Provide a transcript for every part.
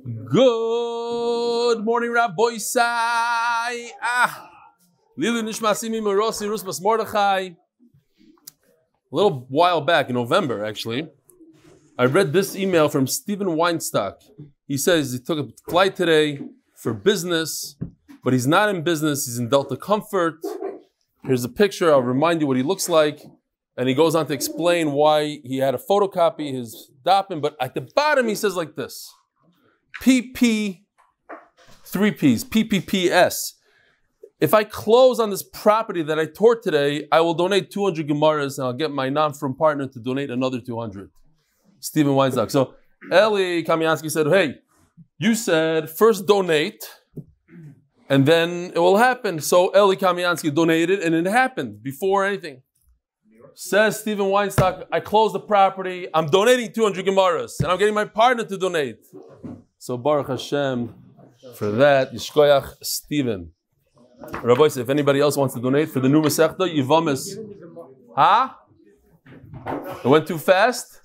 Good morning, Rabbi Sai. Leilui Nishmat Simi Merosi Rusmas Mordechai. A little while back, in November actually, I read this email from Stephen Weinstock. He says he took a flight today for business, but he's not in business, he's in Delta Comfort. Here's a picture, I'll remind you what he looks like. And he goes on to explain why he had to photocopy his dapim, but at the bottom he says like this. PP, 3 Ps, PPPS. If I close on this property that I tore today, I will donate 200 Gemaras and I'll get my non-firm partner to donate another 200. Stephen Weinstock. So Eli Kamiansky said, hey, you said first donate and then it will happen. So Eli Kamiansky donated and it happened before anything. Says Stephen Weinstock, I closed the property, I'm donating 200 Gemaras and I'm getting my partner to donate. So Baruch Hashem for that. Yishkoyach Stephen. Rabbi said, if anybody else wants to donate for the new Masechta, Yivamis. Huh? It went too fast?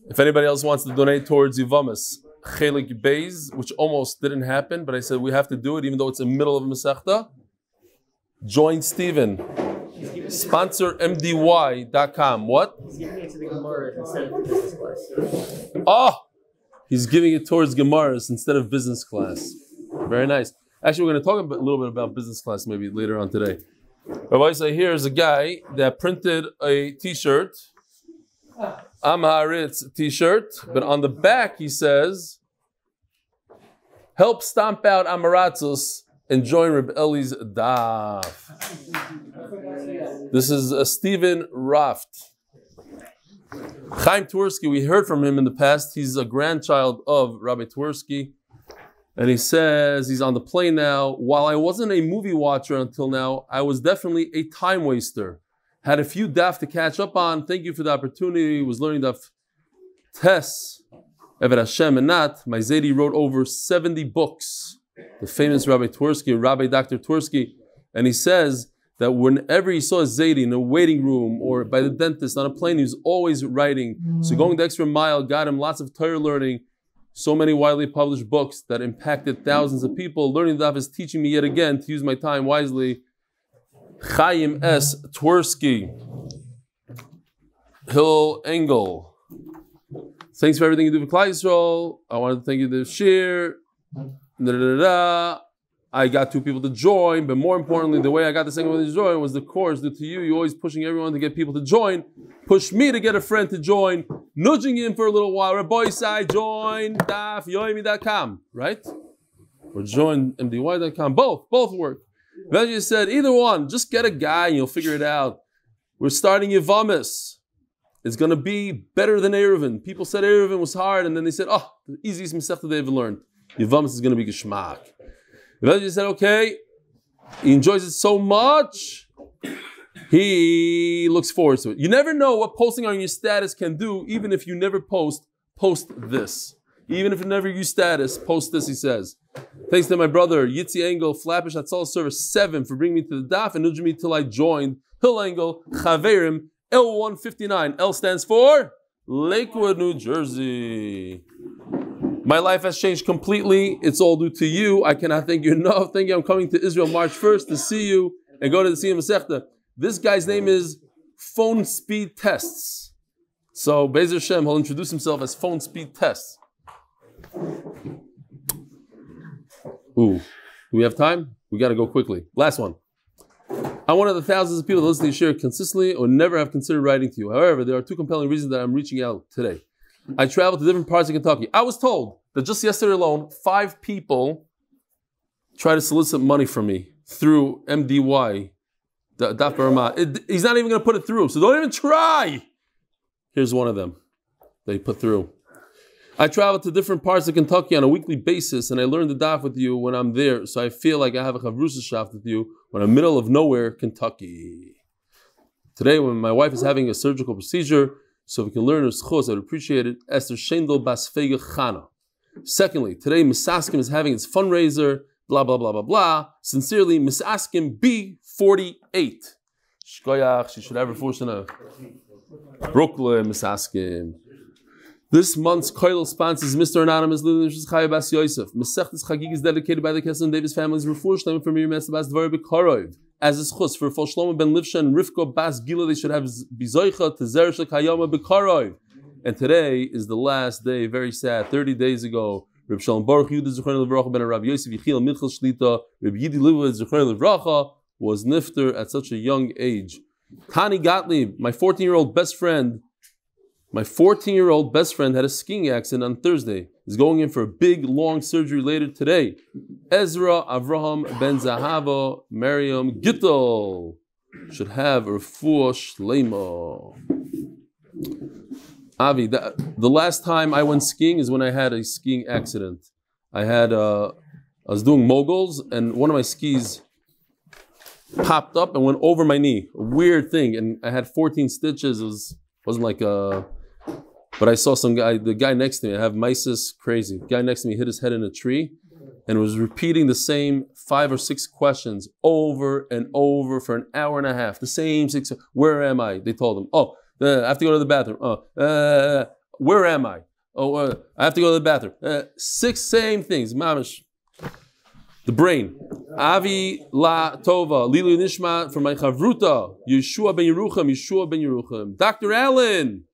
If anybody else wants to donate towards Yivamis, Chelik Beis, which almost didn't happen, but I said we have to do it even though it's in the middle of Masechta. Join Stephen. Sponsor MDY.com. What? He's giving it to the Gemaras instead of the business class. Oh! He's giving it towards Gemaras instead of business class. Very nice. Actually, we're going to talk a little bit about business class maybe later on today. Rabbi say here's a guy that printed a t-shirt. Amharitz t-shirt. But on the back he says, help stomp out Amaratzus and join Reb Eli's Daf. This is Stephen Raft. Chaim Twersky, we heard from him in the past. He's a grandchild of Rabbi Twersky. And he says he's on the plane now. While I wasn't a movie watcher until now, I was definitely a time waster. Had a few daf to catch up on. Thank you for the opportunity. Was learning daf Tess, Evet Hashem and Nat. My Zaidi wrote over 70 books. The famous Rabbi Twersky, Rabbi Dr. Twersky. And he says that whenever he saw a Zaidi in a waiting room or by the dentist on a plane, he was always writing. So going the extra mile got him lots of Torah learning. So many widely published books that impacted thousands of people. Learning daf is teaching me yet again to use my time wisely. Chaim S. Twersky. Hill Engel. Thanks for everything you do for Klal Yisrael. I wanted to thank you for the share. I got 2 people to join, but more importantly, the way I got the second one to join was the course. Due to you, you're always pushing everyone to get people to join. Push me to get a friend to join, nudging him for a little while. Rabbi Sai, join Daf Yomi.com, right? Or join MDY.com. Both work. Eventually said, either one, just get a guy and you'll figure it out. We're starting Yivamis. It's going to be better than Eruvin. People said Eruvin was hard, and then they said, oh, the easiest Masechta they ever learned. Yivamis is going to be Geshmak. Eventually said, okay, he enjoys it so much, he looks forward to it. You never know what posting on your status can do, even if you never post this. Even if you never use status, post this, he says. Thanks to my brother, Yitzi Engel, Flappish Hatzal Service 7 for bringing me to the Daf and nudging me till I joined. Hill Engel, Chaverim, L159. L stands for Lakewood, New Jersey. My life has changed completely. It's all due to you. I cannot thank you enough. Thank you. I'm coming to Israel March 1st to see you and go to the Siyam Masechta. This guy's name is Phone Speed Tests. So Be'ezer Hashem, he'll introduce himself as Phone Speed Tests. Ooh, do we have time? We got to go quickly. Last one. I'm one of the thousands of people that listen to you share consistently or never have considered writing to you. However, there are 2 compelling reasons that I'm reaching out today. I traveled to different parts of Kentucky. I was told that just yesterday alone, 5 people tried to solicit money from me through MDY. He's not even going to put it through, so don't even try. Here's one of them that he put through. I travel to different parts of Kentucky on a weekly basis, and I learn the daf with you when I'm there, so I feel like I have a chavrusashaft with you when I'm in the middle of nowhere, Kentucky. Today, when my wife is having a surgical procedure, so we can learn her zechus, I would appreciate it. Esther Shendel Basfega Chana. Secondly, today Misaskim is having its fundraiser, blah, blah, blah, blah, blah. Sincerely, Misaskim B48. Shkoyach, she should have Refuah Shana. Brooklyn, Misaskim. This month's Koil sponsors Mr. Anonymous Leilui Nishmat Bas Yosef. Maseches Chagigah is dedicated by the Kessler and Davis families. Refuah Shlomo for Miriam Esther Bas Devora bekorov. As a zechus for Sholom Ben Lifsha and Rivka Bas Gila, they should have zoche to Zera Shel Kayama bekorov. And today is the last day, very sad. 30 days ago, Reb Shalom Baruch Yudi Leibowitz Z ben Rav Yosef Yechil Minchal Shlita, Reb Yidi Leibowitz Z was nifter at such a young age. Tani Gottlieb, my 14-year-old best friend had a skiing accident on Thursday. He's going in for a big, long surgery later today. Ezra Avraham Ben Zahava Miriam Esther should have a Refuah shleima. Avi, the last time I went skiing is when I had a skiing accident. I was doing moguls, and one of my skis popped up and went over my knee. A weird thing, and I had 14 stitches. Wasn't like a... But I saw the guy next to me, I have mysis, crazy. The guy next to me hit his head in a tree and was repeating the same 5 or 6 questions over and over for an hour and a half. The same 6, where am I? They told him, I have to go to the bathroom. Where am I? I have to go to the bathroom. 6 same things, mamish. The brain. Avi LaTova, Leilui Nishmat from my chavruta, Yehoshua Ben Yerucham. Dr. Allen.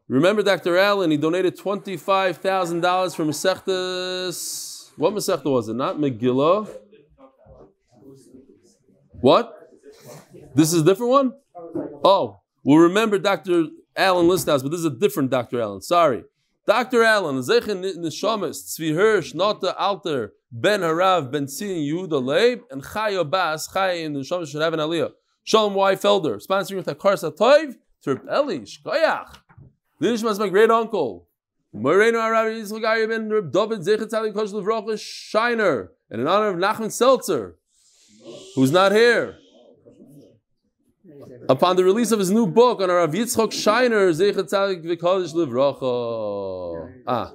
Remember Dr. Allen, he donated $25,000 for Maseches. What Masechta was it? Not Megillah. What? This is a different one? Oh, we'll remember Dr. Allen Listhouse, but this is a different Dr. Allen. Sorry. Dr. Allen, Zeche Nishamis, Tzvi Hirsch, Nota Alter, Ben Harav, Ben Tzin, Yidi Leibowitz, and Chayo Bas, Chayo in the Nishamis should have an Aliyah. Sholom Y Felder, sponsoring with Akar Satov, Terp Eli, Shkoyach. Leilui Nishmat is my great uncle. Moreno Harav Yitzchok Ben zechus Tani Gottlieb Scheiner, and in honor of Nachman Seltzer, who's not here. Upon the release of his new book on Harav Yitzchok Scheiner,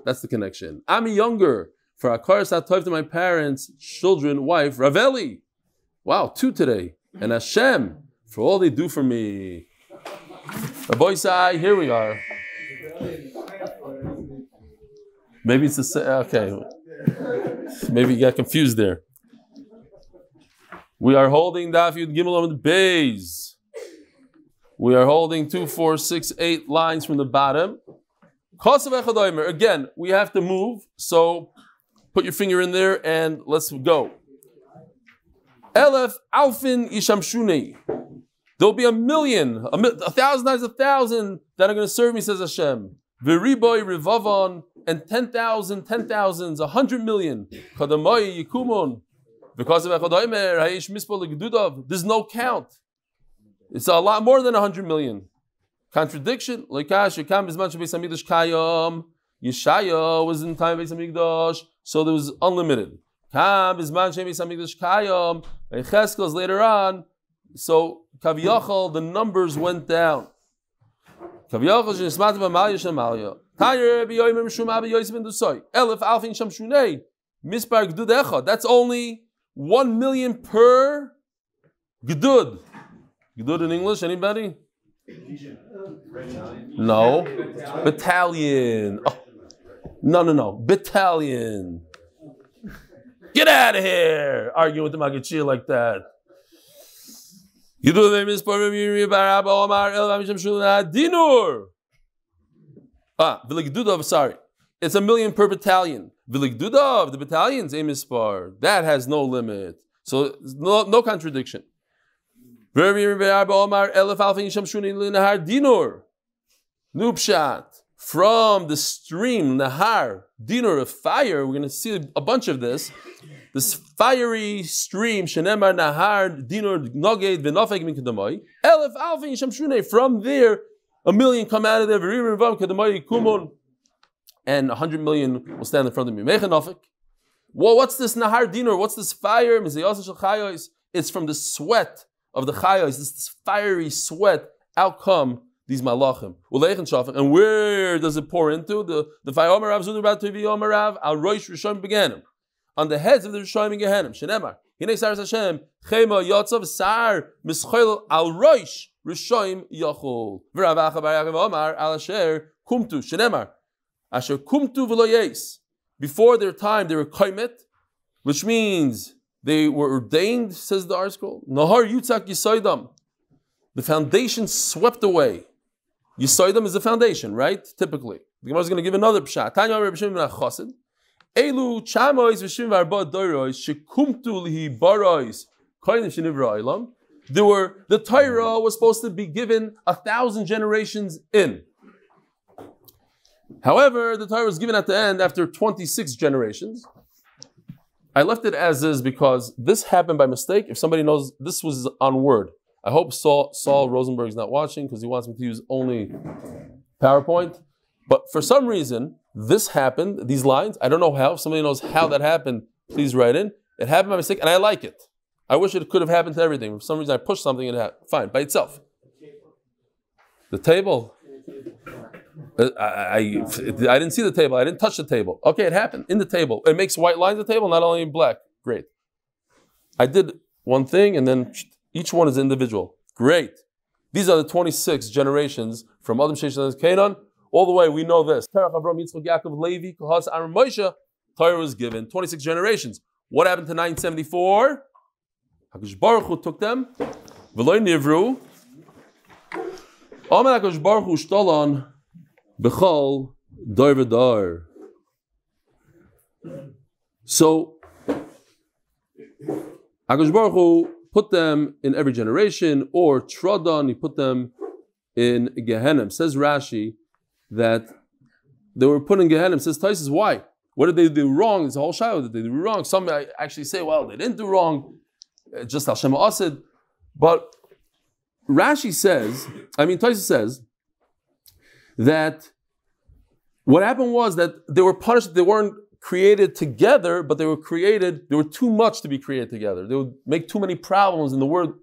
that's the connection. I'm younger for Akar Satov to my parents, children, wife, Rafael. Wow, 2 today. And Hashem for all they do for me. Rabbi Sai, here we are. Maybe it's the same. Okay. Maybe you got confused there. We are holding Daf Yomi Amud Beis. We are holding 2, 4, 6, 8 lines from the bottom. Again, we have to move, so put your finger in there and let's go. Elef Alfin Ishamshuni. There'll be 1,000,000, 1,000 times 1,000 that are going to serve me, says Hashem. V'riboy rivavon, and 10,000, 10,000s, 100 million. Kadamai yikumun. Because of Echadaimer, Hayish Mispol Gdudav, there's no count. It's a lot more than 100 million. Contradiction. Loikash Yekam Bizman Beis Hamikdash Kayam. Yeshaya was in time Beis Hamikdash, so there was unlimited. Kam Bizman Beis Hamikdash Kayam. And Cheskel is later on. So Kaviyachal, the numbers went down. Kaviyachal Shnismat V'Amalya Shemalia. Tayer B'Yoyim Shuma B'Yosef Ben Dusay. Elef Alfin Shamshunei. Mispar Gdud Echad. That's only 1 million per Gdud. Gdud in English, anybody? No. Battalion. Oh. No. Battalion. Get out of here! Arguing with the Magachir like that. Sorry. It's 1 million per battalion. The battalion's aim is spar. That has no limit. So no contradiction. Nupshat. From the stream, Nahar, Dinur of fire, we're going to see a bunch of this. This fiery stream, Shenemar Nahar, Dinur, Noged, Venofek, Minkadamai. Elef Alfin Shamshune. From there, 1,000,000 come out of there. And 100 million will stand in front of me. Mechanofik. Well, what's this Nahar Dinur? What's this fire? It's from the sweat of the Chayos, this fiery sweat. Out come these malachim. And where does it pour into? The Vayomarav Zudurav Tivi Omarav Al Roish Rishon Beganim. On the heads of the Rishon Beganim. Shenemar. Hinei Saras Hashem, Chema Yotzav Sar Mischol Al Roish Rishoim Yachol. V'Ravacha Bar Yaakov Omar Al Asher Kumtu Shenemar Asher Kumtu V'Lo Yeis. Before their time, they were kaimet, which means they were ordained, says the article. Nahar Yitzchak Yisoidam. The foundation swept away. Yisoidam is the foundation, right? Typically. The Gemara is going to give another pshat. Tanya Reb Shimon ben Chosid. Elu chamois v'shim v'arba doirois shekumtu lihi barois koyim shenivra olam. The Torah was supposed to be given 1,000 generations in. However, the Torah was given at the end after 26 generations. I left it as is because this happened by mistake. If somebody knows, this was on Word. I hope Saul Rosenberg's not watching because he wants me to use only PowerPoint. But for some reason, this happened, these lines, I don't know how. If somebody knows how that happened, please write in. It happened by mistake, and I like it. I wish it could have happened to everything. For some reason, I pushed something and it happened. Fine, by itself. The table. I didn't see the table. I didn't touch the table. Okay, it happened in the table. It makes white lines on the table, not only in black. Great. I did one thing, and then each one is individual. Great. These are the 26 generations from Adam Sheshan Canaan. All the way, we know this. Torah was given 26 generations. What happened to 974? HaKadosh Baruch Hu took them. V'lo nivru. Amen HaKadosh Baruch Hu shtolan b'chol dar v'dar. So, HaKadosh Baruch Hu put them in every generation, or Tradon, he put them in Gehenna. Says Rashi that they were put in Gehenna. Says Taisus, why? What did they do wrong? It's a whole shadow. Did they do wrong? Some actually say, well, they didn't do wrong. Just Hashem Asid. But Rashi says, Taisus says, that what happened was that they were punished. They weren't created together, but they were too much to be created together. They would make too many problems and the world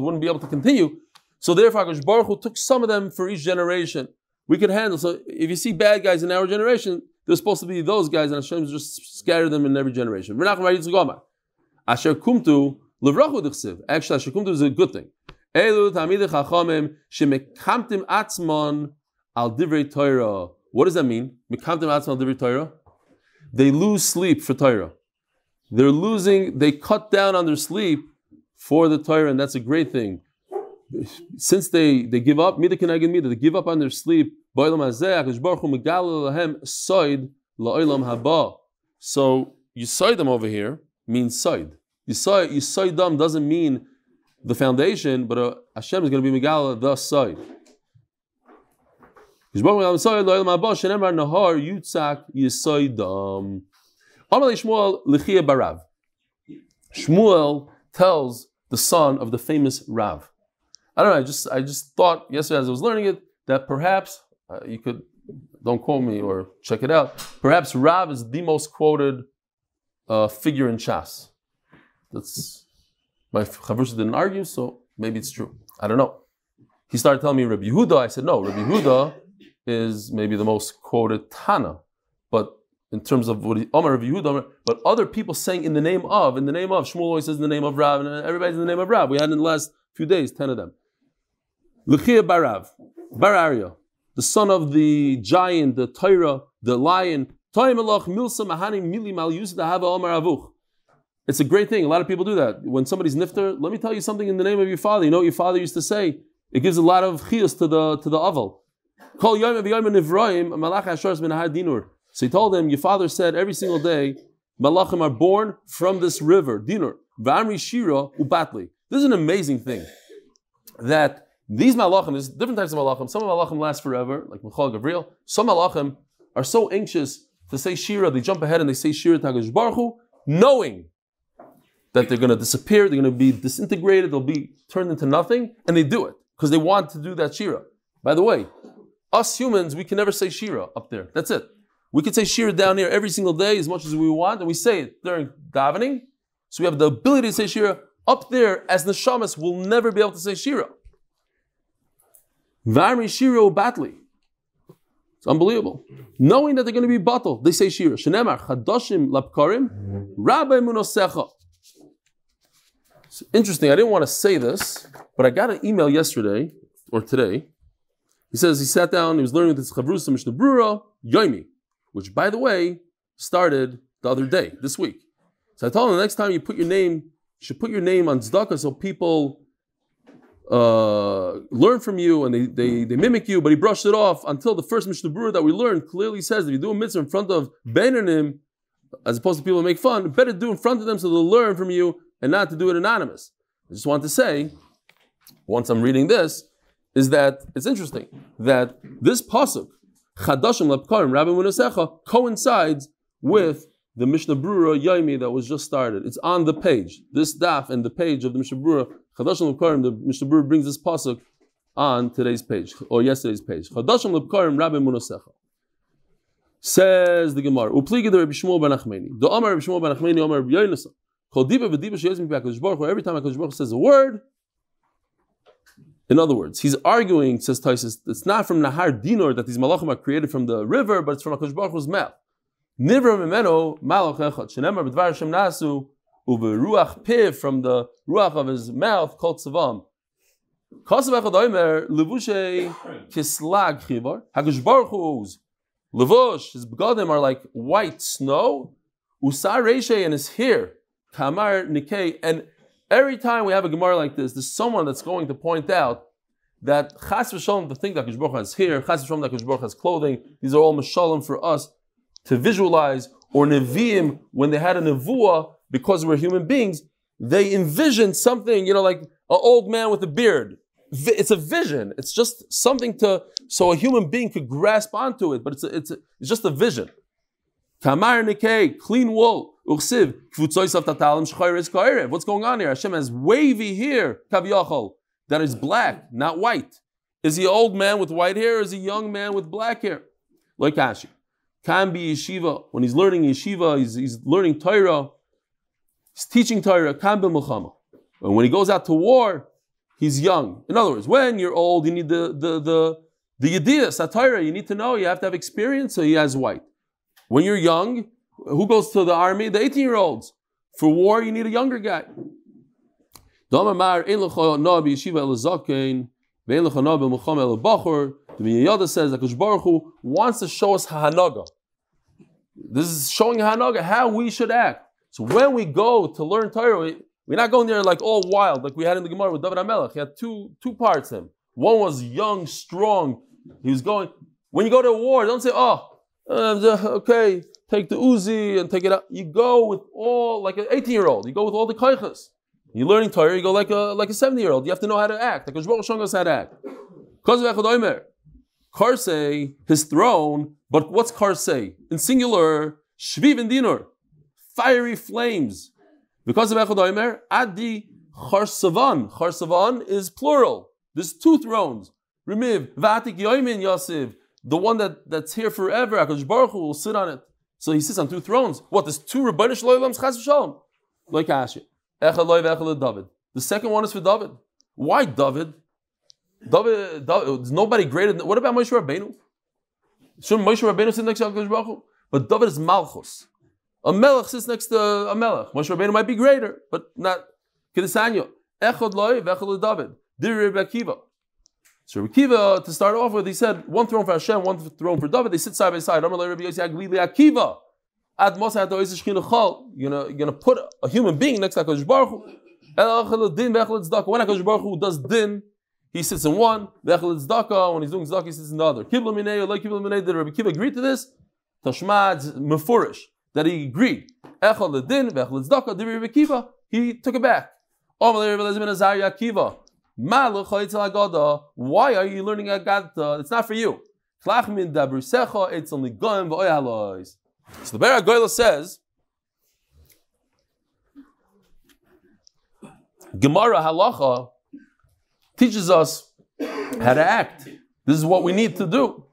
wouldn't be able to continue. So therefore, HaKadosh Baruch Hu took some of them for each generation. We could handle. So if you see bad guys in our generation, they're supposed to be those guys, and Hashem just scattered them in every generation. Asher kumtu levrachu dichsiv. Actually, Asher kumtu is a good thing. Elu tamidei chachamim shemekamtim atzman al divrei Torah. What does that mean? Mekamtim atzman al divrei Torah. They lose sleep for Torah. They cut down on their sleep for the Torah, and that's a great thing. Since they give up, they give up on their sleep. So Yisoidam over here means Soid. Yisoidam doesn't mean the foundation, but Hashem is going to be Megala the Soid. Shmuel tells the son of the famous Rav. I don't know, I just thought yesterday as I was learning it that perhaps, don't quote me or check it out, perhaps Rav is the most quoted figure in Shas. That's, my Chavrush didn't argue, so maybe it's true. I don't know. He started telling me Rabbi Yehuda. I said, no, Rabbi Yehuda is maybe the most quoted Tana. But in terms of what Omar Rabbi Yehuda, but other people saying in the name of, Shmuel always says in the name of Rav, and everybody's in the name of Rav. We had in the last few days, 10 of them. L'chia Barav, Bar Arya, the son of the giant, the Torah, the lion. It's a great thing. A lot of people do that. When somebody's nifter, let me tell you something in the name of your father. You know what your father used to say? It gives a lot of chiyus to the aval. So he told him, your father said every single day, malachim are born from this river, dinur. This is an amazing thing. That these malachim, there's different types of malachim. Some malachim last forever, like Michal Gabriel. Some malachim are so anxious to say shira, they jump ahead and they say shira to HaKadosh Baruch Hu, knowing that they're going to disappear, they're going to be disintegrated, they'll be turned into nothing, and they do it because they want to do that shira. By the way, us humans, we can never say shira up there. That's it. We could say shira down here every single day as much as we want, and we say it during davening. So we have the ability to say shira. Up there, as neshamas, we'll never be able to say shira. Varmi shira batli. It's unbelievable. Knowing that they're going to be battle, they say shira. Shenemar chadoshim lapkarim, rabbi munosecha. It's interesting. I didn't want to say this, but I got an email yesterday or today. He says he sat down. He was learning with his chavrusa Mishnah Brura Yomi, which, by the way, started the other day, this week. So I told him the next time you put your name, you should put your name on tzedakah so people learn from you and they mimic you. But he brushed it off until the first Mishnah Brura that we learned clearly says if you do a mitzvah in front of Beinanim, as opposed to people who make fun, better do in front of them so they'll learn from you and not to do it anonymous. I just want to say, once I'm reading this, is that it's interesting that this pasuk, Chadashim Lepkarim Rabbi Munasecha, coincides with the Mishnah Brura Yomi that was just started. It's on the page. This daf and the page of the Mishnah Brura, Chadashim Lepkarim, the Mishnah Brura brings this pasuk on today's page, or yesterday's page. Chadashim Lepkarim Rabbi Munasecha. Says the Gemara, Upligi the Rabbi Shmuel ben Achmeni. The Amar Rabbi Shmuel ben Achmeni, Amar Rabbi Yoinasa. Kol diba v'diba sheyezim b'HaKadosh Baruch Hu. Every time HaKadosh Baruch Hu says a word, in other words, he's arguing, says Taisus, it's not from Nahar Dinor that these malachim are created from the river, but it's from HaKadosh Baruch Hu's mouth. Nivra mimeno malach echad. Shenemar b'dvar Hashem nasu uveruach piv, from the ruach of his mouth called tzavam. Kasav echad oimer levushe kislag chivar. HaKadosh Baruch Hu's levush, his begodim are like white snow. Usar reishe, and his hair kamar nikei. And every time we have a Gemara like this, there's someone that's going to point out that chas v'shalom, the thing that HaKadosh Baruch Hu has hair, chas v'shalom that HaKadosh Baruch Hu has clothing, these are all mashalim for us to visualize. Or neviim, when they had a nevuah, because we're human beings, they envisioned something, like an old man with a beard. It's a vision. It's just something so a human being could grasp onto it, but it's just a vision. Kamar nikei, clean wool. Uchsiv, kvutzoisav tatalim shchayres ka'erev. What's going on here? Hashem has wavy hair, kaviyachol, that is black, not white. Is he an old man with white hair, or is he a young man with black hair? Like Ashi. Can be yeshiva. When he's learning yeshiva, he's learning Torah. He's teaching Torah. Can be milchama. And when he goes out to war, he's young. In other words, when you're old, you need the yediyah, Torah. You need to know. You have to have experience. So he has white. When you're young, who goes to the army? The 18-year-olds. For war, you need a younger guy. The יודא says that Baruch Hu wants to show us hanaga. This is showing hanaga, how we should act. So when we go to learn Torah, we're not going there like all wild, like we had in the Gemara with David HaMelech. He had two parts in him. One was young, strong. He was going. When you go to a war, don't say, okay, take the Uzi and take it out. You go with all, like an 18-year-old. You go with all the kaychas. You're learning Torah, you go like a 70-year-old. You have to know how to act. Like Baruch Hu showing us how to act. Karsei, his throne, but what's Karsei? In singular, Shviv and Dinur, fiery flames. Because of Echad Omer, Adi Charsavan. Charsavan is plural. There's two thrones. Remiv, Vatik Yoimin Yasiv, the one that's here forever. HaKadosh Baruch Hu will sit on it. So he sits on two thrones. What? There's two Rebbeinu Shloim's Chas v'Shalom. Like Ashi. Echad Loi v'Echad David. The second one is for David. Why David? David, there's nobody greater than. What about Moshe Rabbeinu? Shouldn't Moshe Rabbeinu sit next to HaKadosh Baruch Hu? But David is Malchus. A Melech sits next to a Melech. Moshe Rabbeinu might be greater, but not. Kedesanyo. Echad Loi v'Echad David. Dir Rabbi Akiva. So Rabbi Akiva, to start off with, he said one throne for Hashem, one throne for David. They sit side by side. You're gonna put a human being next to HaKadosh Baruch Hu. When HaKadosh Baruch Hu does din, he sits in one. When he's doing tzedakah, he sits in the other. Did Rabbi Akiva agree to this? Tashmad mefurish, that he agreed. Echad ledin, v'echad tzedakah. Did Rabbi Akiva? He took it back. Why are you learning Agadah? It's not for you. It's only goyim v'oy. So the Be'er HaGoyla says, Gemara halacha teaches us how to act. This is what we need to do.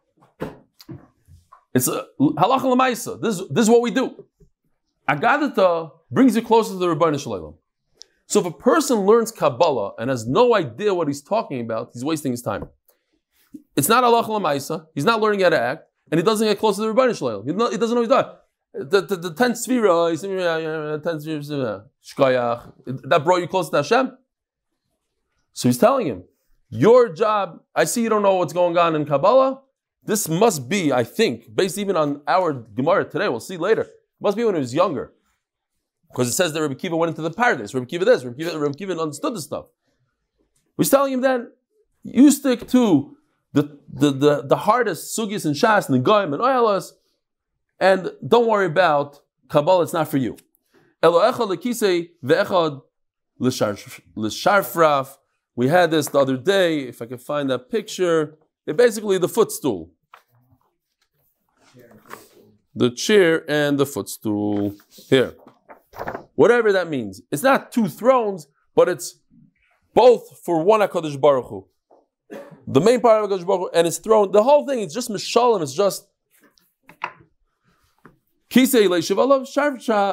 It's halacha l'maisa. This is what we do. Agadah brings you closer to the Rebbeinu Shalom. So if a person learns Kabbalah and has no idea what he's talking about, he's wasting his time. It's not halacha l'maisa. He's not learning how to act, and he doesn't get closer to the Rebbeinu Shalom. He doesn't know he's done. the 10 Sfira, Shkoyach, that brought you close to Hashem? So he's telling him, your job, I see you don't know what's going on in Kabbalah. This must be, I think, based even on our Gemara today, we'll see later, must be when he was younger. Because it says that Rabbi Kiva went into the paradise. Rabbi Kiva this, Rabbi Kiva understood this stuff. He's telling him then, you stick to the hardest sugis and shas and goyim and oilas, and don't worry about Kabbalah, it's not for you. We had this the other day, if I can find that picture. It's basically the footstool. The chair and the footstool. Here. Whatever that means. It's not two thrones, but it's both for one HaKadosh Baruch Hu. The main part of HaKadosh Baruch Hu and his throne, the whole thing, it's just Mishalim, it's just Kisei leishivalav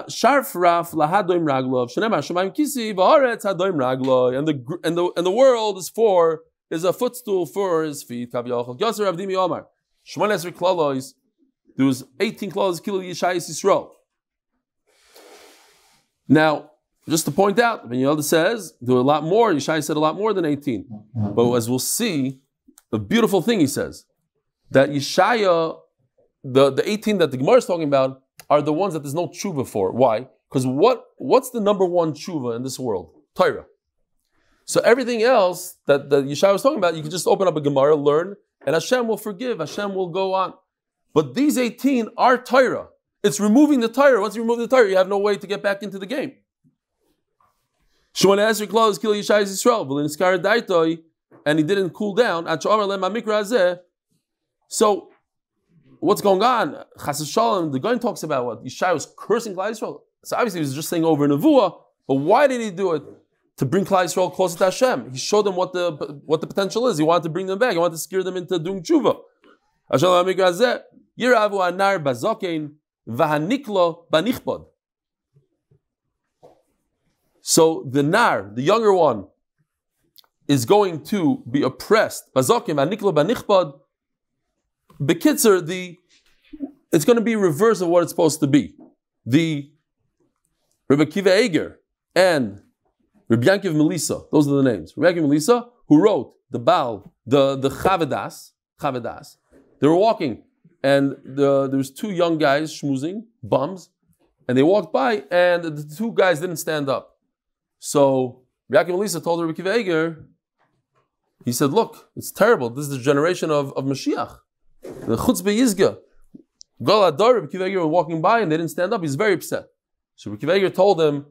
sharf raf lahadoim raglov shenema shemaim kisi v'aretz hadoim raglov, and the world is a footstool for his feet. Kaviyachol Yosser Avdimi Omar Shmones Klalos. There was 18 clauses kilo Yishayis Yisrael. Now, just to point out, Ben Yehuda says there were a lot more. Yishai said a lot more than 18. But as we'll see, the beautiful thing he says that Yishaya, the 18 that the Gemara is talking about, are the ones that there's no tshuva for. Why? Because what's the number one tshuva in this world? Torah. So everything else that Yeshua was talking about, you can just open up a Gemara, learn, and Hashem will forgive, Hashem will go on. But these 18 are Torah. It's removing the Torah. Once you remove the Torah, you have no way to get back into the game. And he didn't cool down. So, what's going on? Chas Shalom, the Goin talks about what Yishai was cursing Klal Yisrael. So obviously he was just saying over Nevuah, but why did he do it? To bring Klal Yisrael closer to Hashem. He showed them what the potential is. He wanted to bring them back. He wanted to scare them into doing tshuva. So the nar, the younger one, is going to be oppressed. Bekitzer, it's going to be reverse of what it's supposed to be. The Rabbi Kiva Eger and Rabbi Yankiv Melissa, those are the names. Rabbi Yankiv Melissa, who wrote the Baal, the Chavedas. They were walking, and there was two young guys schmoozing, bums, and they walked by, and the two guys didn't stand up. So Rabbi Yankiv Melissa told Rabbi Kiva Eger, he said, look, it's terrible. This is the generation of Mashiach. The chutzpah yizga. Gal Adar, Rabbi Kiva Eger were walking by and they didn't stand up. He's very upset. So Rabbi Kiva Eger told him,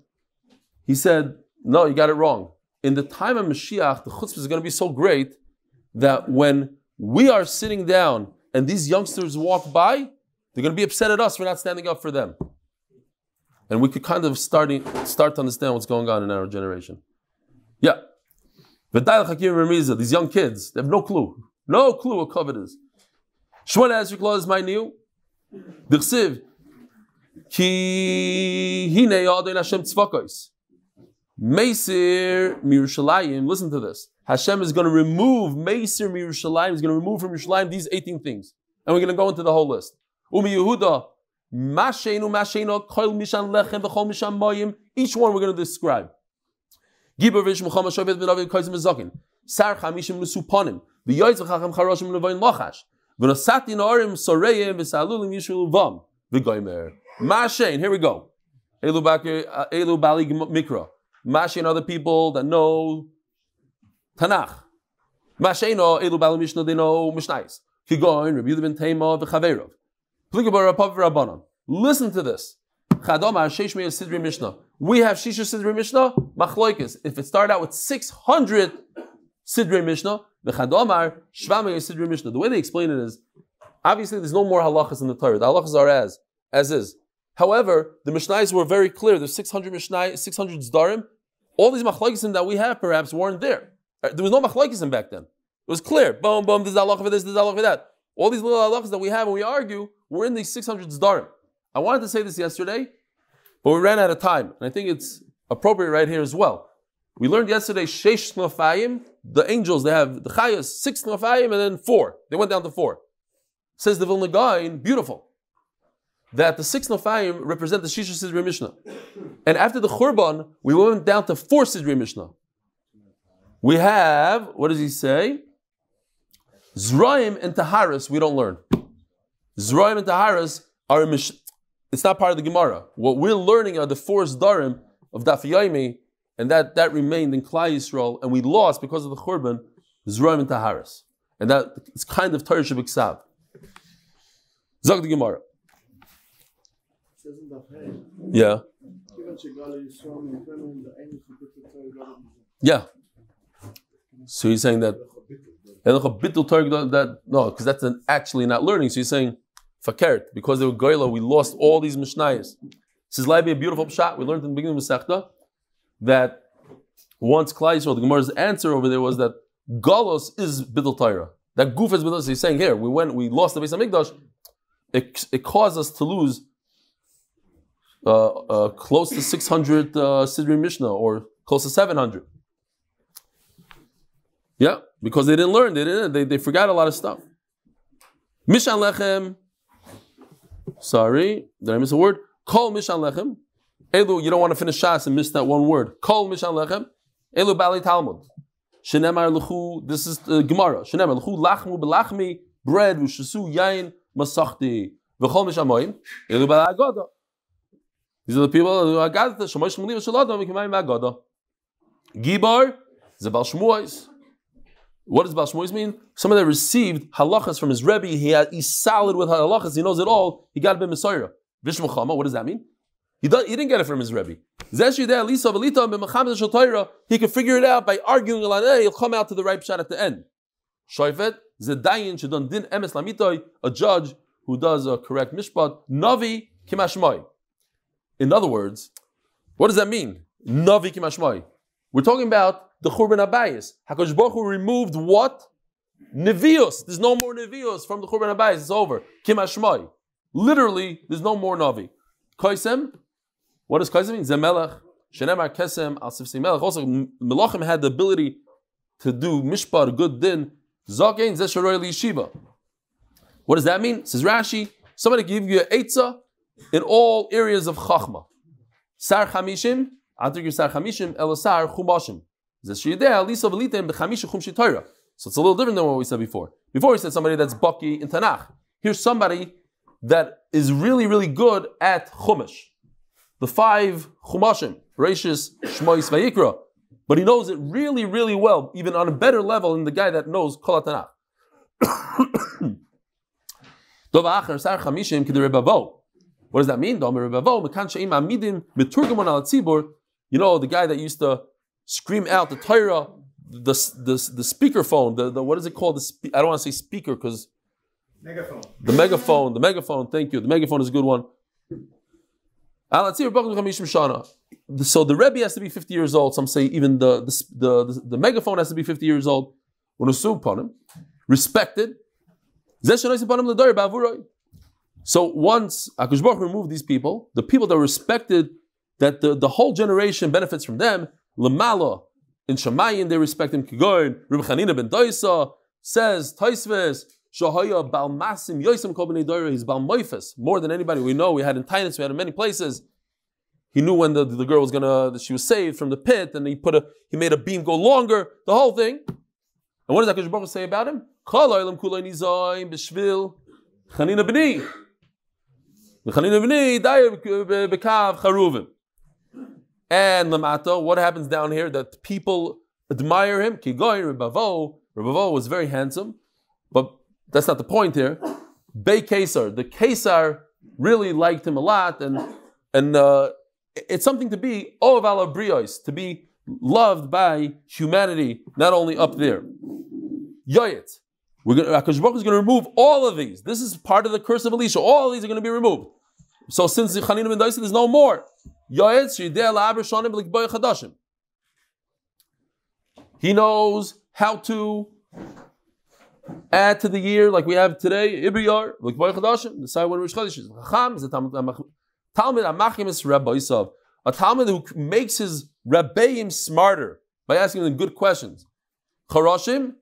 he said, no, you got it wrong. In the time of Mashiach, the chutzpah is going to be so great that when we are sitting down and these youngsters walk by, they're going to be upset at us for not standing up for them. And we could kind of start to understand what's going on in our generation. Yeah. These young kids, they have no clue. No clue what covet is. Shmona Esrei clause is my new. D'chsiv ki hinei Adon Hashem tzvakos Meisir Mirushalayim. Listen to this. Hashem is going to remove Meisir Mirushalayim. He's going to remove from Yerushalayim these 18 things, and we're going to go into the whole list. Umi Yehuda Mashenu Koil Mishan Lechem V'Chol Mishan Mayim. Each one we're going to describe. Gibor Vish Muhammad Shaved Ben Avi Koizim Zakin Sar Chamishim Lusupanim V'Yoyz V'Chacham Charoshim Levayin Lachash V'Nosati Norim Soreyim V'Salulim Yishul Vam V'Goymer Mashen. Here we go. Elu Bali Mikra. Mashen, other people that know Tanakh. Mashen Elu Bali Mishnah, they know Mishnais. Kigoin Rabbi Yehuda ben Tema V'Chaverov. Plikabor Rapav Rabbanon. Listen to this. Chadamar Sheish Meir Sidri Mishnah. We have Shisha Sidri Mishnah, Machloikis. If it started out with 600 Sidri Mishnah, the Chadamar Shva Meir Sidri Mishnah. The way they explain it is, obviously there's no more halachas in the Torah. The halachas are as is. However, the Mishnais were very clear. There's 600 Mishnai, 600 Zdarim. All these Machloikisim that we have perhaps weren't there. There was no Machloikisim back then. It was clear. Boom, boom, this is halachah for this is halachah for that. All these little halachas that we have when we argue, were in these 600 Zdarim. I wanted to say this yesterday, but we ran out of time. And I think it's appropriate right here as well. We learned yesterday, Sheish Nafayim, the angels, they have the Chayas, 6 Nafayim, and then 4. They went down to 4. Says the Vilna Gaon, beautiful. that the 6 Nofayim represent the Shisha Sidrei Mishnah. And after the Churban, we went down to 4 Sidrei Mishnah. We have, what does he say? Zraim and Taharis, we don't learn. Zraim and Taharis are it's not part of the Gemara. What we're learning are the 4 Zdarim of Daf Yomi, and that remained in Klal Yisrael, and we lost because of the Churban, Zraim and Taharis. And that it's kind of Torah Shabbat. Zog the Gemara. Yeah. Yeah. So he's saying that no, because that's actually not learning. So he's saying fakert, because they were goyla, we lost all these mishnayos. This is like a beautiful shot. We learned in the beginning of Masechta that once Klal Yisrael, the Gemara's answer over there was that Galos is Bidul Torah. That goof is Bidul. So he's saying here, we lost the Beis Hamikdash. It caused us to lose close to 600 Sidrei Mishnah, or close to 700. Yeah, because they didn't learn. They forgot a lot of stuff. Mishan Lechem. Sorry, did I miss a word? Kol Mishan Lechem. Elu, you don't want to finish Shas and miss that one word. Kol Mishan Lechem. Elu Bali Talmud. Shenemar Lechu. This is the Gemara. Shenemar Lechu Lachmu Belachmi. Bread V'Shasu Yain Masachti. V'Chol Mishan Moim. Elu Bali Agoda. These are the people who are Agoda. Shemosh Shmuli V'Shalodam V'Kimayim Agoda. Gibar is a Baal Shmuos. What does Baal Shmuos mean? Someone that received halachas from his Rebbe, he's solid with halachas, he knows it all, he got it by Messiah. Vishmuchama, what does that mean? He didn't get it from his Rebbe. He can figure it out by arguing a lot. He'll come out to the right shot at the end. Shoifet, Zedayin, Shadon Din Emes Lamitoy, a judge who does a correct mishpat, Navi Kimashmai. In other words, what does that mean? Navi Kimashmai. We're talking about the Churban Abayis. HaKadosh Baruch Hu removed what? Nevios. There's no more Nevios from the Churban Abayis. It's over. Kim Hashmai. Literally, there's no more Navi. Kaisem. What does Kaisem mean? Zemelech. Shenemar Kesem al Sifsei Melech. Also, Melachim had the ability to do Mishpar, good din. Zakein Zesharoy Yeshiva. What does that mean? Says Rashi, somebody give you an Eitzah in all areas of Chachma. Sar Chamishim. So it's a little different than what we said before. Before we said somebody that's baki in Tanakh. Here's somebody that is really, really good at Chumash. The 5 Chumashim, Reishis, Shmois, Vayikra. But he knows it really, really well, even on a better level than the guy that knows Kol HaTanakh. What does that mean? You know, the guy that used to scream out the Torah, the speakerphone, the what is it called? I don't want to say speaker because megaphone. The megaphone. Thank you. The megaphone is a good one. So the Rebbe has to be 50 years old. Some say even the megaphone has to be 50 years old. Respected. So once HaKadosh Baruch Hu removed these people, the people that were respected, that the whole generation benefits from them, Lamala, in Shamayim they respect him. Kigoin, Reb Chanina ben Doisa says, Taisves, Shahaya Balmasim Yosem Kol Bnei Doira, he's Balmoifes, more than anybody we know. We had in Tainus, we had in many places. He knew when the girl was she was saved from the pit, and he made a beam go longer, the whole thing. And what does HaKadosh Baruch Hu say about him? Kol Olam Kulei Nizaim B'Shvil Chanina B'ni. Chanina B'ni Daya B'Kav Charuvim. And Lamata, what happens down here? That people admire him. Kigoy Rebavo was very handsome, but that's not the point here. Bey Kesar, the Kesar really liked him a lot, and it's something to be Oav ala Brios, to be loved by humanity, not only up there. Yoyet, HaKadosh Baruch Hu is going to remove all of these. This is part of the curse of Elisha. All of these are going to be removed. So since Chanina ben Doisa, there's no more. He knows how to add to the year like we have today. Ibriyar, decide when Rosh Chodesh is. A Talmud who makes his Rabbeim smarter by asking them good questions. Charashim.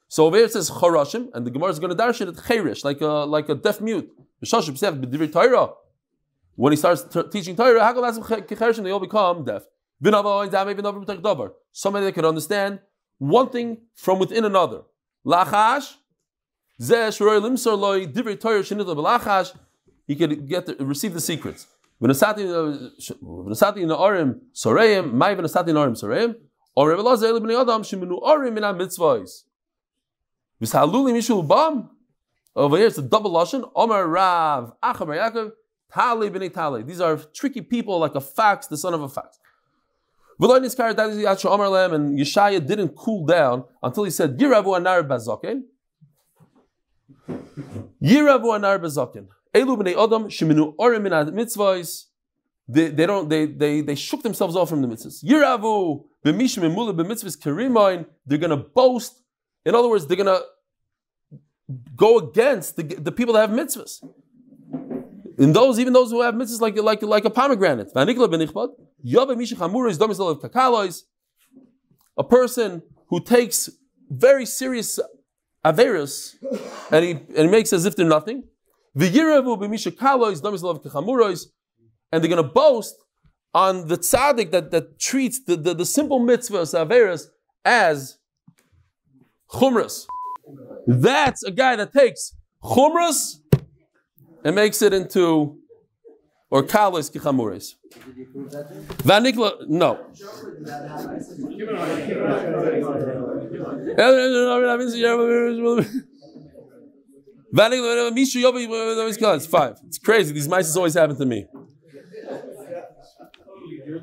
So over here it says Charashim, and the Gemara is going to dash it at Cherish, like a deaf mute. when he starts teaching Torah, they all become deaf. Somebody that could understand one thing from within another. He could receive the secrets. Over here it's a double lashon. Omar Rav Achabar Yaakov Tali b'nei Tali. These are tricky people like a fox, the son of a fox. And Yeshaya didn't cool down until he said, Yiravu anar bazoken. Yiravu anar bazoken. Elu b'nei Adam sheminu orim min mitzvahs. They shook themselves off from the mitzvahs. Yiravu b'mishim emula b'mitzvahs kerimain. They're going to boast. In other words, they're going to go against the people that have mitzvahs. And even those who have mitzvahs like a pomegranate. A person who takes very serious averos and he makes as if they're nothing. And they're going to boast on the tzaddik that treats the simple mitzvahs, averos, as chumras. That's a guy that takes chumras and makes it into or kalos kichamuris. Vanikla, no. It's 5. It's crazy. These mice always happen to me.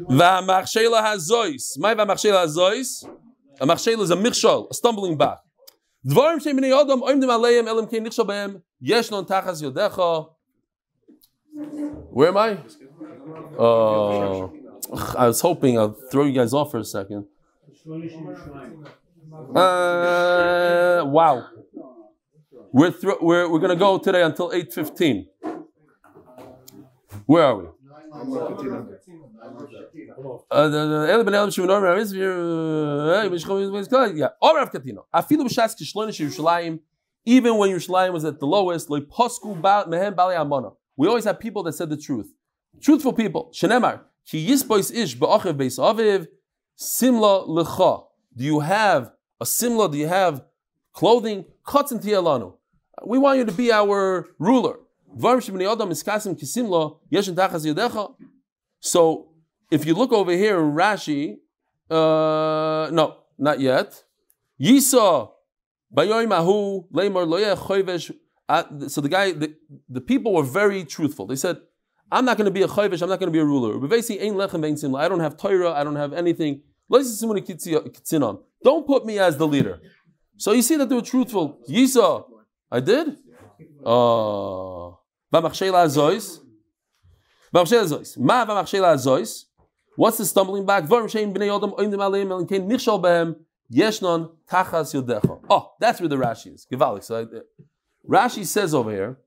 V'amachshela hazois. My v'amachshela hazois. A machshela is a michshol, a stumbling block. Dvarim she'minei adam oimdim aleim elam kein nichshol behem yeshnon tachas yodecha. Where am I? I was hoping I'll throw you guys off for a second. Wow. We're going to go today until 8:15. Where are we? Even when Yerushalayim was at the lowest, we always have people that said the truth. Truthful people. Shenemar, ki yisbois ish ba'achiv beis aviv, simla lecha. Do you have a simla? Do you have clothing? Katzin tiyalanu. We want you to be our ruler. So, if you look over here in Rashi, no, not yet. Yisa bayoimahu leimar loyeh chovesh. So the people were very truthful. They said, I'm not going to be a chayvish, I'm not going to be a ruler. I don't have Torah, I don't have anything. Don't put me as the leader. So you see that they were truthful. Yisa, I did? What's the stumbling block? Oh, that's where the Rashi is. So Rashi says over here,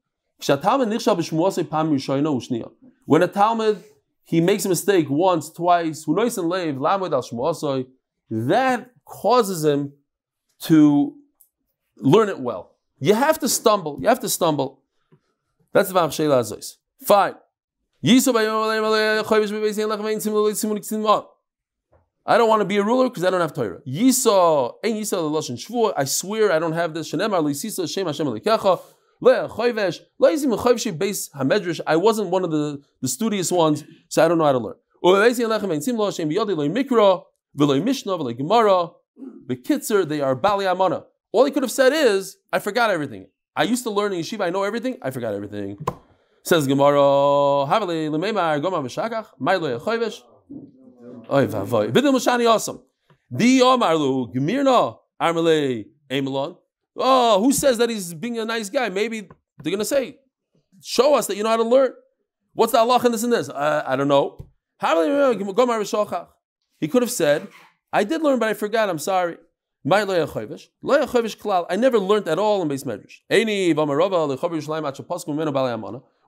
when a Talmud, he makes a mistake once, twice, that causes him to learn it well. You have to stumble. That's the V'am Sheila Azois. Fine. I don't want to be a ruler because I don't have Torah. I swear I don't have this. I wasn't one of the studious ones, so I don't know how to learn. They are Bali Amana. All he could have said is, I forgot everything. I used to learn in yeshiva, I know everything, I forgot everything. Says Gemara, oh, who says that he's being a nice guy? Maybe they're going to say, show us that you know how to learn. What's the halach in this and this? I don't know. He could have said, I did learn, but I forgot, I'm sorry. I never learned at all in Beis Medrash.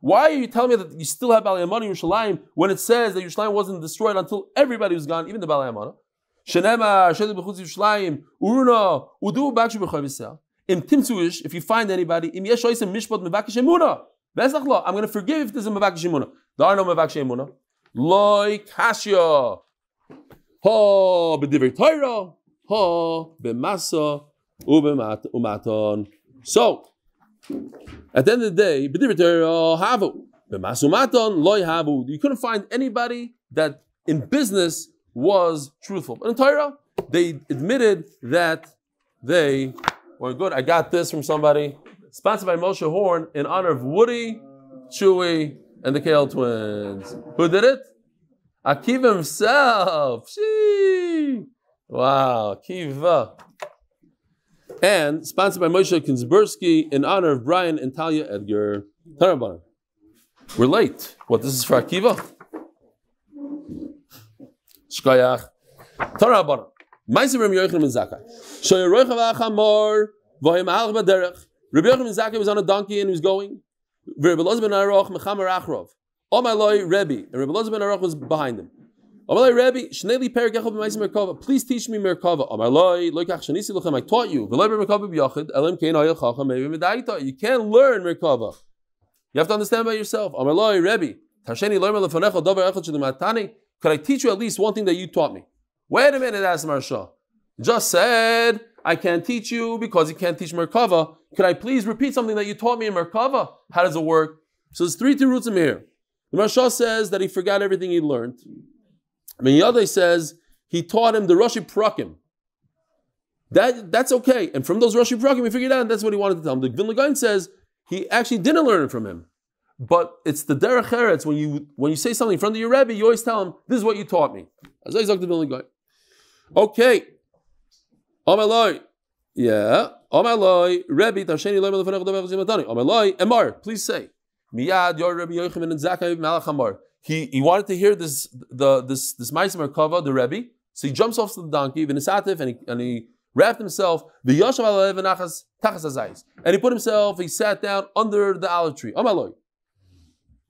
Why are you telling me that you still have Bali Amana in Yerushalayim when it says that Yerushalayim wasn't destroyed until everybody was gone, even the Bali Amana? If you find anybody, I'm going to forgive if there's a Mavakish Emunah. There are no Mavakish Emunah. Loi Kashya. Ha b'divrei Torah. Ha b'masa u'maton. So, at the end of the day, b'divrei Torah havu. B'masa u'maton loy havu. You couldn't find anybody that in business was truthful. But in Torah, they admitted that they were good. I got this from somebody. Sponsored by Moshe Horn in honor of Woody, Chewy, and the Kale twins. Who did it? Akiva himself. Shee. Wow, Akiva. And sponsored by Moshe Kinsbursky in honor of Brian and Talia Edgar. We're late. What, this is for Akiva? Shkayach. Tarabana. Ma'aseh Rabbi Yochanan ben Zakkai. Shoyroichav achamor v'hoy ma'alach b'derech. Rabbi Yochanan ben Zakkai was on a donkey and he was going. Rabbi Elazar ben Aruch mechamer achrov. Omaloi Rebbe. And Rabbi Elazar ben Aruch was behind him. Omaloi Rebbe. Shnei li perek echad b'ma'aseh merkava. Please teach me merkava. Omaloi loikach shanisi lochem. I taught you. V'loi merkava b'yachid. Elim kein hayel chacham maybe medaita. You can't learn merkava. You have to understand by yourself. Omaloi Rebbe. Tarsheni loimer lefanecha davar echad shedimatani. Could I teach you at least one thing that you taught me? Wait a minute, asked Marsha. Just said, I can't teach you because you can't teach Merkava. Could I please repeat something that you taught me in Merkava? How does it work? So there's three roots in here. The Marsha says that he forgot everything he learned. Yidi says he taught him the Rashi Prakim. That's okay. And from those Rashi Prakim, he figured out that's what he wanted to tell him. The Gvin Lagain says he actually didn't learn it from him. But it's the derech eretz. When you say something in front of your Rebbe, you always tell him, this is what you taught me. Okay. Omaloi. Yeah. Omaloi. Rebbe, Tarsheni loy melefanech davar zimatani. Omaloi. Emar, please say. Miyad yor Rabbi Yochanan ben Zakkai malach Amar. He wanted to hear this Ma'aseh Merkava, the Rebbe. So he jumps off the donkey, and he wrapped himself, and he put himself, he sat down under the olive tree. Omaloi.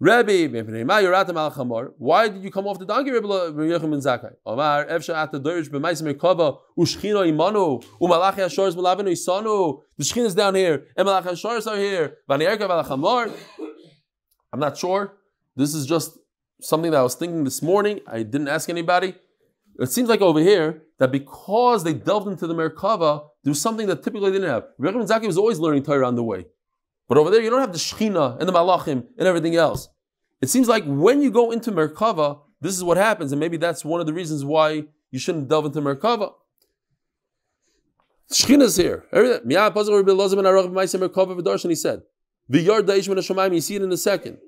Rebbe, why did you come off the donkey, Rabbi Yochanan ben Zakkai? Omar, Efsha at the Dorish b'Ma'aseh Merkava, u'shchina imanu, u'malachi hashores b'lavenu isanu. The shchina is down here, and malachi hashores are here. I'm not sure. This is just something that I was thinking this morning. I didn't ask anybody. It seems like over here that because they delved into the Merkava, there was something that typically they didn't have. Rabbi Yochanan ben Zakkai was always learning Torah on the way. But over there, you don't have the Shechina and the Malachim and everything else. It seems like when you go into Merkava, this is what happens, and maybe that's one of the reasons why you shouldn't delve into Merkava. Shechina is here. And he said, you see it in a second.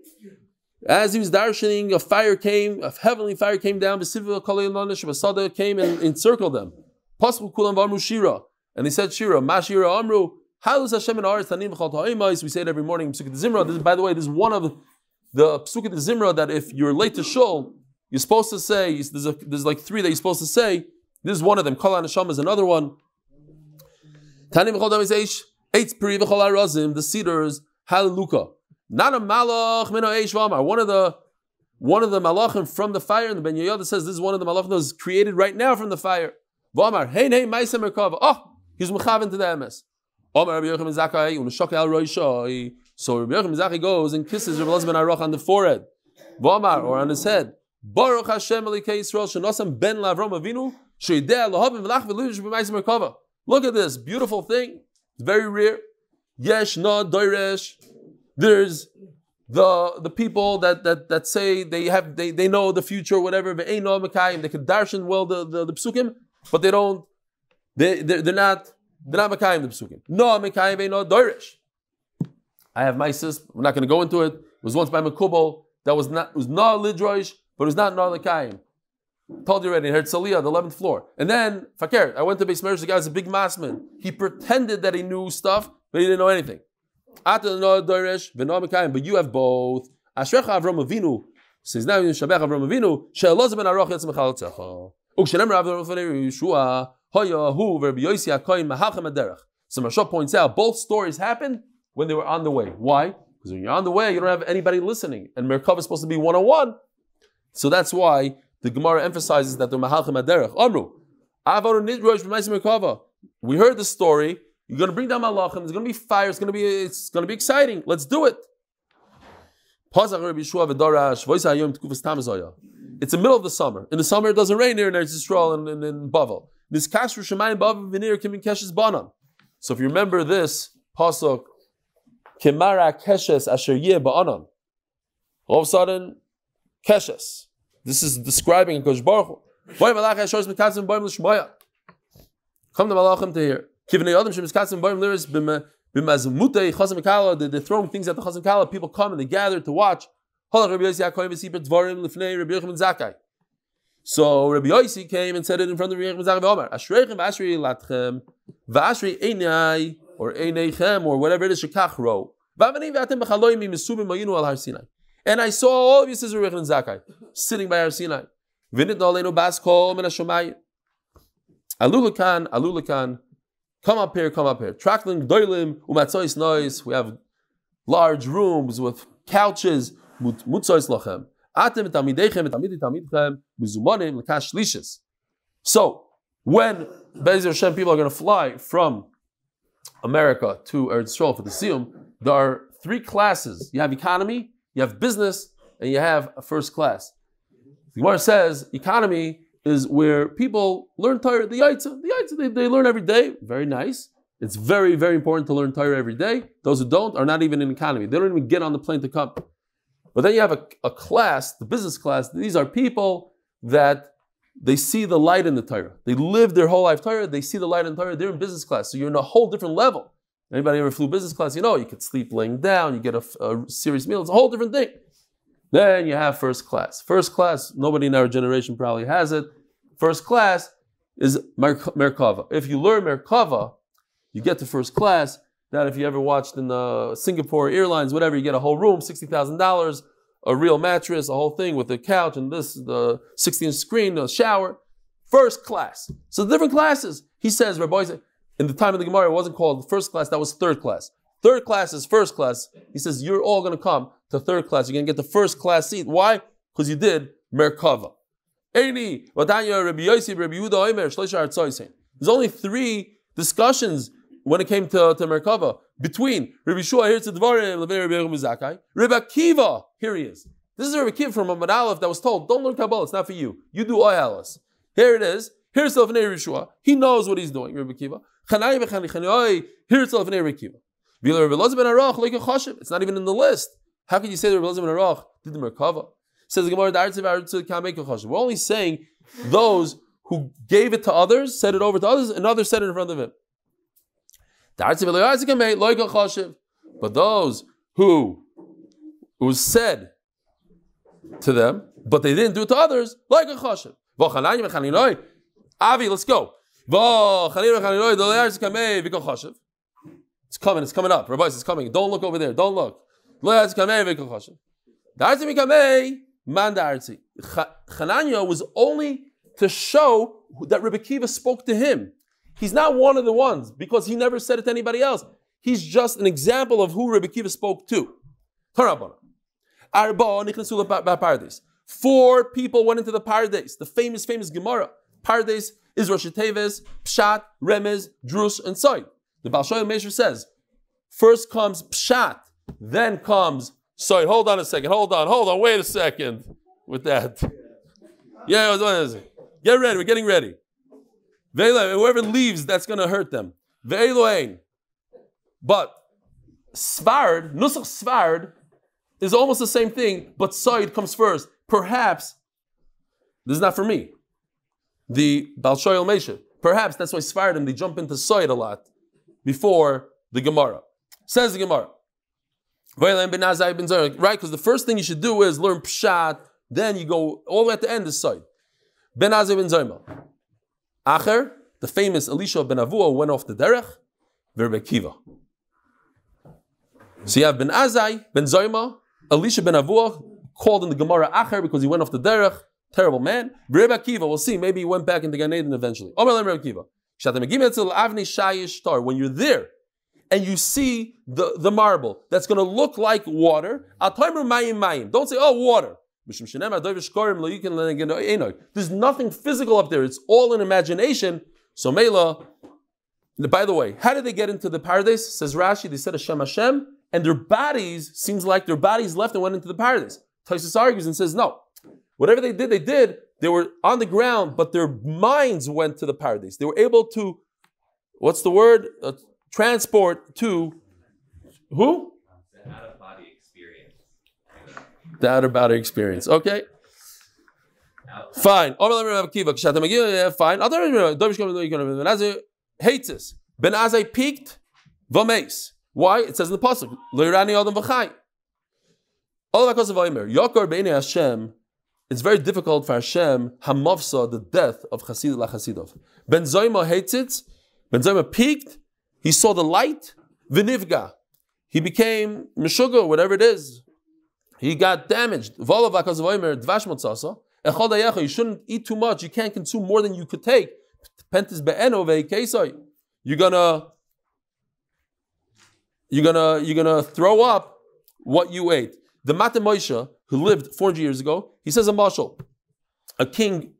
As he was darshaning, a heavenly fire came down, came and encircled them. And they said Shira, Mashira Amru. We say it every morning in Pesukei Zimra. By the way, this is one of the Pesukei Zimra that if you're late to shul, you're supposed to say, there's like three that you're supposed to say. This is one of them. Kol HaNeshama is another one. The cedars, hallelujah. Not a malach, one of the malachim from the fire, and the Ben Yoda says this is one of the malachim that was created right now from the fire. V'amar, hey, Ma'aseh Merkava. Oh, he's mechaven to the emes. So Rabbi Yochanan ben Zakkai goes and kisses Rabbi Elazar ben Aruch on the forehead, or on his head. Baruch Hashem Elikei Yisrael shenosam ben Lavram Avinu sheideh lahavim v'lach v'livish b'ma'aseh Merkava. Look at this beautiful thing. It's very rare. Yesh na doiresh. There's the people that say they know the future, whatever. They can darshan well the psukim, but they're not Mekayim the Pesukim. No Mekayim ain't no Doirish. I have Maisis. We're not going to go into it. It was once by Mekubal. That was not Lidroish, but it was not Mekayim. Told you already. Herzliya, the 11th floor. And then Fakir. I went to Beis Medrash. The guy was a big massman. He pretended that he knew stuff, but he didn't know anything. Ata no Doirish, v'no Mekayim. But you have both. Ashrecha Avram Avinu. Says now you Shabach Avram Avinu. She'elazar ben Aruch yetz mechal tzecha. Ukshenem Rav Yehoshua. So Marsha points out both stories happened when they were on the way. Why? Because when you're on the way, you don't have anybody listening, and Merkava is supposed to be one-on-one. So that's why the Gemara emphasizes that they're Mahalchim Aderech. Amru, we heard the story. You're going to bring down Malachim. There's going to be fire. It's going to be exciting. Let's do it. It's the middle of the summer. In the summer, it doesn't rain here in Eretz Yisrael and in Bavel. So if you remember this pasuk, Kemara keshes asher yeh ba'anan. All of a sudden, keshes. This is describing Kosh Baruch. Come the malachim to hear. They're throwing things at the Chazan Kala. People come and they gather to watch. So Rabbi Yossi came and said it in front of Rabbi Yerucham Ashreichem v'ashri latchem v'ashri einai or eineichem or whatever it is shekach ro. And I saw all of you, says Rabbi Yerucham sitting by Har Sinai. Alulakan. Come up here. Trakling doilim umatzois noise. We have large rooms with couches. Mutzois lachem. Atem tamidechem tamidichem mizumonim lekash lishes. So when Be'ez Hashem people are going to fly from America to Eretz Yisrael for the Siyum, there are three classes. You have economy, you have business, and you have a first class. The Gemara says economy is where people learn Torah, the Yaitza. They learn every day. Very nice. It's very, very important to learn Torah every day. Those who don't are not even in economy. They don't even get on the plane to come. But then you have a class, the business class. These are people that they see the light in the Torah. They live their whole life Torah. They see the light in Torah. They're in business class. So you're in a whole different level. Anybody ever flew business class? You know, you could sleep laying down. You get a serious meal. It's a whole different thing. Then you have first class. First class, nobody in our generation probably has it. First class is Merkava. If you learn Merkava, you get to first class. That if you ever watched in the Singapore Airlines, whatever, you get a whole room, $60,000, a real mattress, a whole thing with a couch and this, the 16-inch screen, a shower. First class. So different classes. He says, Rabbi, in the time of the Gemara, it wasn't called first class, that was third class. Third class is first class. He says, you're all going to come to third class. You're going to get the first class seat. Why? Because you did Merkava. There's only three discussions when it came to Merkava between Rabbi Shua here to Devora, Rabbi Akiva, here he is. This is Rabbi Akiva from Amud Aleph that was told, don't learn Kabbalah, it's not for you. You do Oyalas. Here it is. Here's the Rabbi Shua. He knows what he's doing, Rabbi Akiva. Here's the Rabbi Akiva. It's not even in the list. How can you say that Rabbi Ben Yerucham did the Merkava? Says the Gemara, we're only saying those who gave it to others, said it over to others, and others said it in front of him. But those who it was said to them, but they didn't do it to others, like a chashiv. Avi, let's go. It's coming up. Rabbi, it's coming. Don't look over there. Don't look. Chananya was only to show that Rabbi Akiva spoke to him. He's not one of the ones because he never said it to anybody else. He's just an example of who Rabbi Akiva spoke to. 4 people went into the Pardes, the famous Gemara. Pardes is Rosh Teves, Pshat, Remez, Drush, and Soid. The Baal Shoyal Meisher says, first comes Pshat, then comes Soid. Hold on a second, hold on, wait a second with that. Yeah, get ready, we're getting ready. Whoever leaves, that's going to hurt them. But Svard, Nusach Svard, is almost the same thing, but Soid comes first. Perhaps, this is not for me, the Baal Shoyal Meisher. Perhaps that's why Svardim, they jump into Soid a lot before the Gemara. Says the Gemara. Right, because the first thing you should do is learn Pshat, then you go all the way at the end is Soid. Ben Azai ben Zayma. Acher, the famous Elisha ben Avua went off the derech, Rabbi Akiva. So you have Ben Azai, Ben Zayma, Elisha ben Avua, called in the Gemara Acher because he went off the derech, terrible man. Rabbi Akiva, we'll see, maybe he went back into Gan Eden eventually. Rabbi Akiva. When you're there and you see the marble that's going to look like water, don't say, oh, water. There's nothing physical up there. It's all in imagination. So Mela, by the way, how did they get into the paradise? Says Rashi, they said Hashem, and their bodies, seems like their bodies left and went into the paradise. Tosfos argues and says, no. Whatever they did. They were on the ground, but their minds went to the paradise. They were able to, what's the word? Transport to, who? The out-of-body experience. The out-of-body experience. Okay. Fine. Fine. Hates us. Ben Azai peaked. Vames. Why? It says in the pasuk. Leirani Adam v'chai. All because of Omer. Yokar b'nei Hashem. It's very difficult for Hashem hamavsa, the death of Chasid lachasidov. Ben Zoyma hates it. Ben Zoyma peaked. He saw the light. V'nivga. He became meshuga, whatever it is. He got damaged. V'olav because of Omer dvash motzasa. Echol dayecha. You shouldn't eat too much. You can't consume more than you could take. Pentis be'eno ve'keisai. You're gonna throw up what you ate. The Mate Moshe, who lived 400 years ago, he says a mashal. A king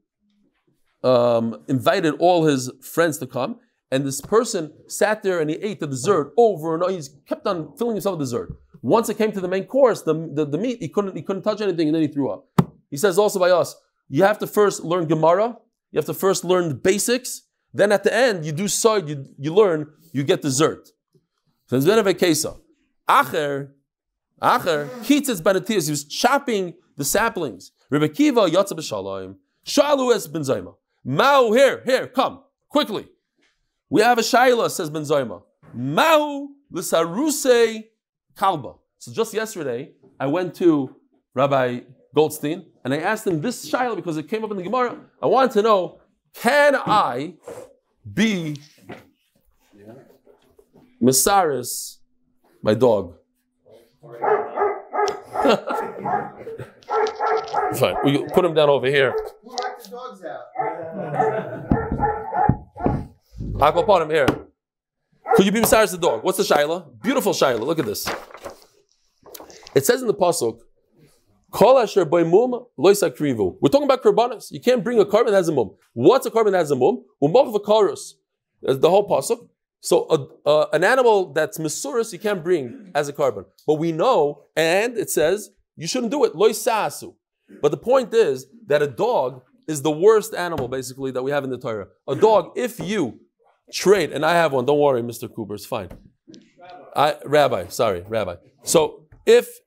invited all his friends to come, and this person sat there and he ate the dessert over and over. He kept on filling himself with dessert. Once it came to the main course, the meat, he couldn't touch anything, and then he threw up. He says also by us, you have to first learn Gemara, you have to first learn the basics, then at the end, you do side, you learn, you get dessert. So there's been a vacation. Acher, Kitzitz Banatias, he was chopping the saplings. Rebbe Kiva, Yatza B'Shalom, Shalu es Ben Zayma. Mau, here, come, quickly. We have a Shaila, says Ben Zayma. Mau l'saruse kalba. So just yesterday, I went to Rabbi Goldstein, and I asked him this Shaila because it came up in the Gemara. I wanted to know, can I be Mesaris, my dog? Fine, we put him down over here. Who locked the dogs out? I'll go upon him here. Could you be Mesaris the dog? What's the Shaila? Beautiful Shaila, look at this. It says in the Pasuk, Kol asher by mum loisa krivu. We're talking about karbanos. You can't bring a carbon that has a mum. What's a carbon that has a mum? Umach v'karus. That's the whole pasuk. So an animal that's mesuris you can't bring as a carbon. But we know, and it says you shouldn't do it. Loisasu. But the point is that a dog is the worst animal basically that we have in the Torah. A dog, if you trade, and I have one. Don't worry, Mr. Cooper, it's fine. Rabbi. So if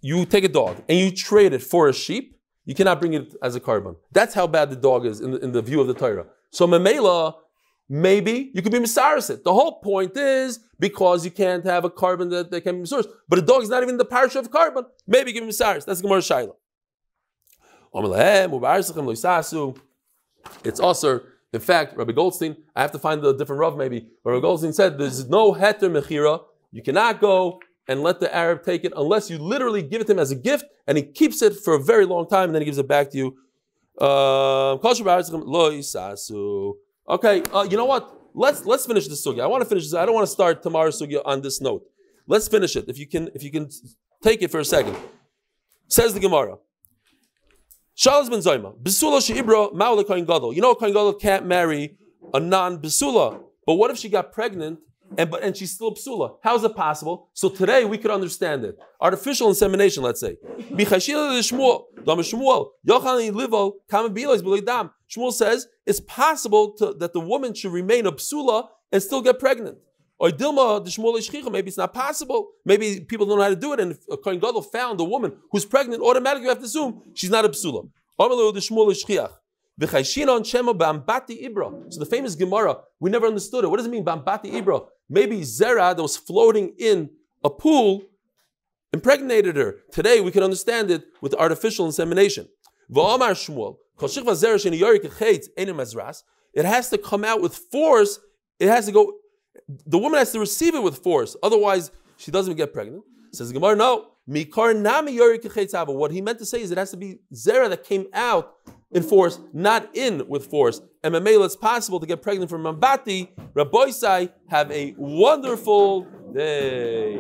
you take a dog and you trade it for a sheep, you cannot bring it as a carbon. That's how bad the dog is in the view of the Torah. So memela, maybe you could be misaris it. The whole point is because you can't have a carbon that can be misaris. But a dog is not even the parasha of carbon. Maybe you can be misaris. That's the Gemara Shaila. It's also, in fact, Rabbi Goldstein, I have to find a different Rav maybe. Rabbi Goldstein said there's no heter mechira. You cannot go and let the Arab take it unless you literally give it to him as a gift and he keeps it for a very long time and then he gives it back to you. Okay, you know what? Let's finish this sugya. I want to finish this. I don't want to start tomorrow's sugya on this note. Let's finish it. If you can take it for a second. Says the Gemara. Shalas ben Zayma. Besula she'ibra ma'ule kohen gadol. You know a kohen gadol can't marry a non-besula. But what if she got pregnant and she's still psula? How is it possible? So today we could understand it. Artificial insemination, let's say. Shmuel says it's possible that the woman should remain a psula and still get pregnant. Or maybe it's not possible. Maybe people don't know how to do it. And if a kohen gadol found a woman who's pregnant, automatically you have to assume she's not a psula. So the famous Gemara, we never understood it. What does it mean, Bambati Ibra? Maybe Zera that was floating in a pool impregnated her. Today we can understand it with artificial insemination. It has to come out with force. It has to go. The woman has to receive it with force. Otherwise, she doesn't get pregnant. Says the Gemara, no. What he meant to say is it has to be Zera that came out in force, not in with force. And Mamela, it's possible to get pregnant from Mambati. Rabbi Sai, have a wonderful day.